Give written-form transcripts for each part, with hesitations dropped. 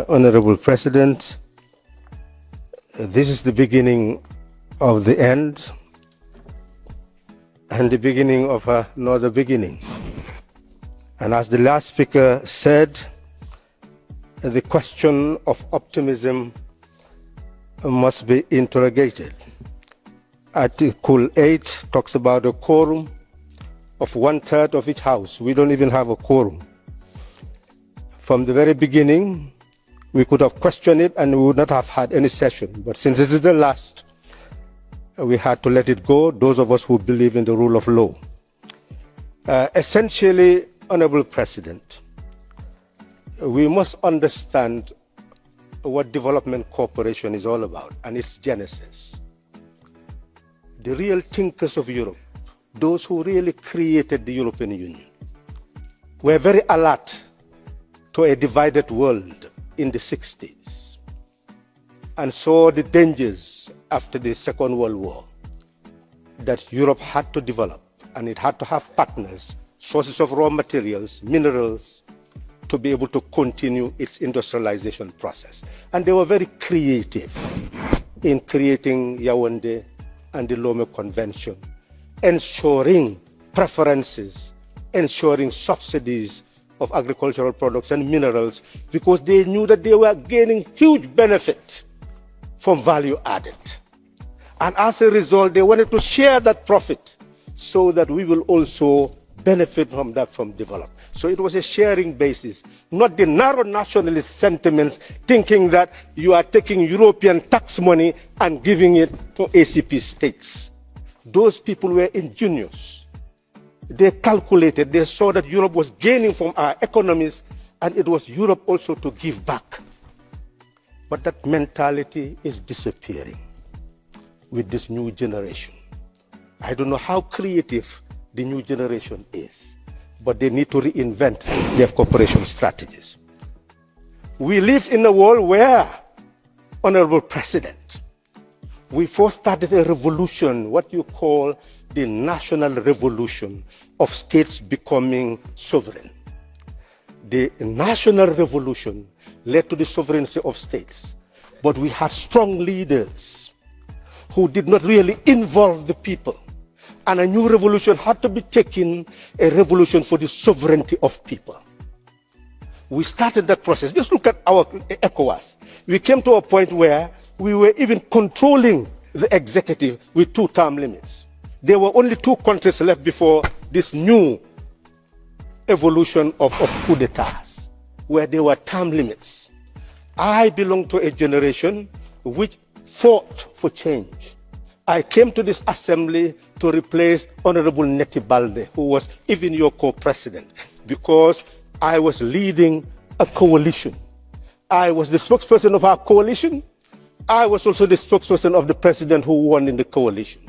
Honorable President, this is the beginning of the end and the beginning of another beginning. And as the last speaker said, the question of optimism must be interrogated. Article 8 talks about a quorum of 1/3 of each house. We don't even have a quorum. From the very beginning, we could have questioned it and we would not have had any session. But since this is the last, we had to let it go, those of us who believe in the rule of law. Essentially, Honorable President, we must understand what development cooperation is all about and its genesis. The real thinkers of Europe, those who really created the European Union, were very alert to a divided world in the 60s and saw the dangers after the Second World War that Europe had to develop, and it had to have partners, sources of raw materials, minerals, to be able to continue its industrialization process. And they were very creative in creating Yaoundé and the Lomé Convention, ensuring preferences, ensuring subsidies of agricultural products and minerals, because they knew that they were gaining huge benefit from value added. And as a result, they wanted to share that profit so that we will also benefit from that from development. So it was a sharing basis, not the narrow nationalist sentiments, thinking that you are taking European tax money and giving it to ACP states. Those people were ingenious. They calculated, they saw that Europe was gaining from our economies, and it was Europe also to give back. But that mentality is disappearing with this new generation. I don't know how creative the new generation is, but they need to reinvent their cooperation strategies. We live in a world where, Honorable President, we first started a revolution, what you call the national revolution of states becoming sovereign. The national revolution led to the sovereignty of states, but we had strong leaders who did not really involve the people. And a new revolution had to be taken, a revolution for the sovereignty of people. We started that process. Just look at our ECOWAS. We came to a point where we were even controlling the executive with 2-term limits. There were only 2 countries left before this new evolution of coup d'etats, where there were term limits. I belong to a generation which fought for change. I came to this assembly to replace Honorable Neti Balde, who was even your co-president, because I was leading a coalition. I was the spokesperson of our coalition. I was also the spokesperson of the president who won in the coalition.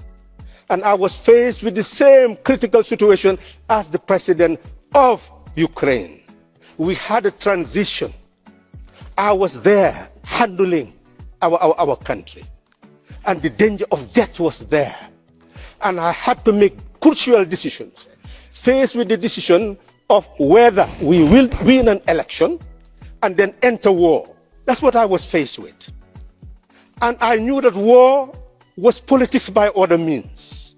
And I was faced with the same critical situation as the president of Ukraine. We had a transition. I was there handling our country. And the danger of death was there. And I had to make crucial decisions, faced with the decision of whether we will win an election and then enter war. That's what I was faced with. And I knew that war was politics by other means.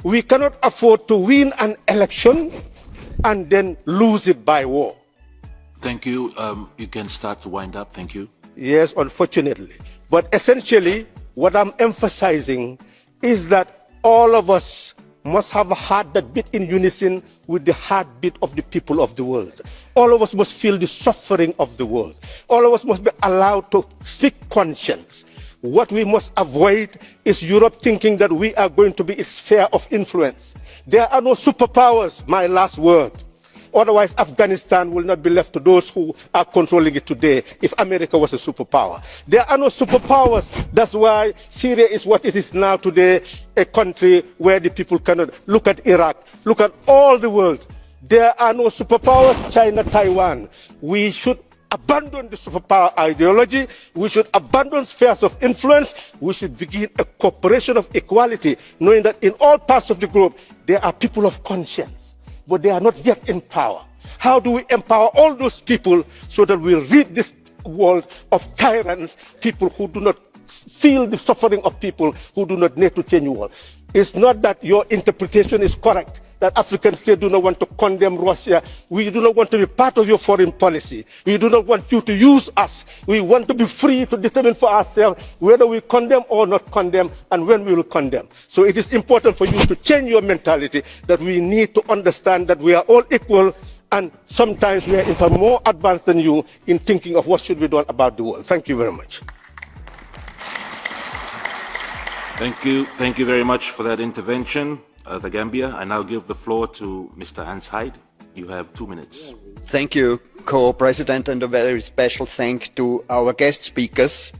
We cannot afford to win an election and then lose it by war. Thank you. You can start to wind up. Thank you. Yes, unfortunately. But essentially, what I'm emphasizing is that all of us must have a heart that beat in unison with the heartbeat of the people of the world. All of us must feel the suffering of the world. All of us must be allowed to speak conscience. What we must avoid is Europe thinking that we are going to be its sphere of influence. There are no superpowers, my last word. Otherwise, Afghanistan will not be left to those who are controlling it today if America was a superpower. There are no superpowers. That's why Syria is what it is now today, a country where the people cannot look at Iraq, look at all the world. There are no superpowers, China, Taiwan. We should abandon the superpower ideology. We should abandon spheres of influence. We should begin a cooperation of equality, knowing that in all parts of the globe, there are people of conscience, but they are not yet in power. How do we empower all those people so that we rid this world of tyrants, people who do not feel the suffering of people who do not need to change the world. It's not that your interpretation is correct, that African states do not want to condemn Russia. We do not want to be part of your foreign policy. We do not want you to use us. We want to be free to determine for ourselves whether we condemn or not condemn and when we will condemn. So it is important for you to change your mentality, that we need to understand that we are all equal, and sometimes we are in fact more advanced than you in thinking of what should be done about the world. Thank you very much. Thank you. Thank you very much for that intervention, the Gambia. I now give the floor to Mr. Hans Hyde. You have 2 minutes. Thank you, Co-President, and a very special thank to our guest speakers.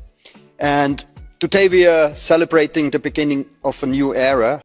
And today we are celebrating the beginning of a new era.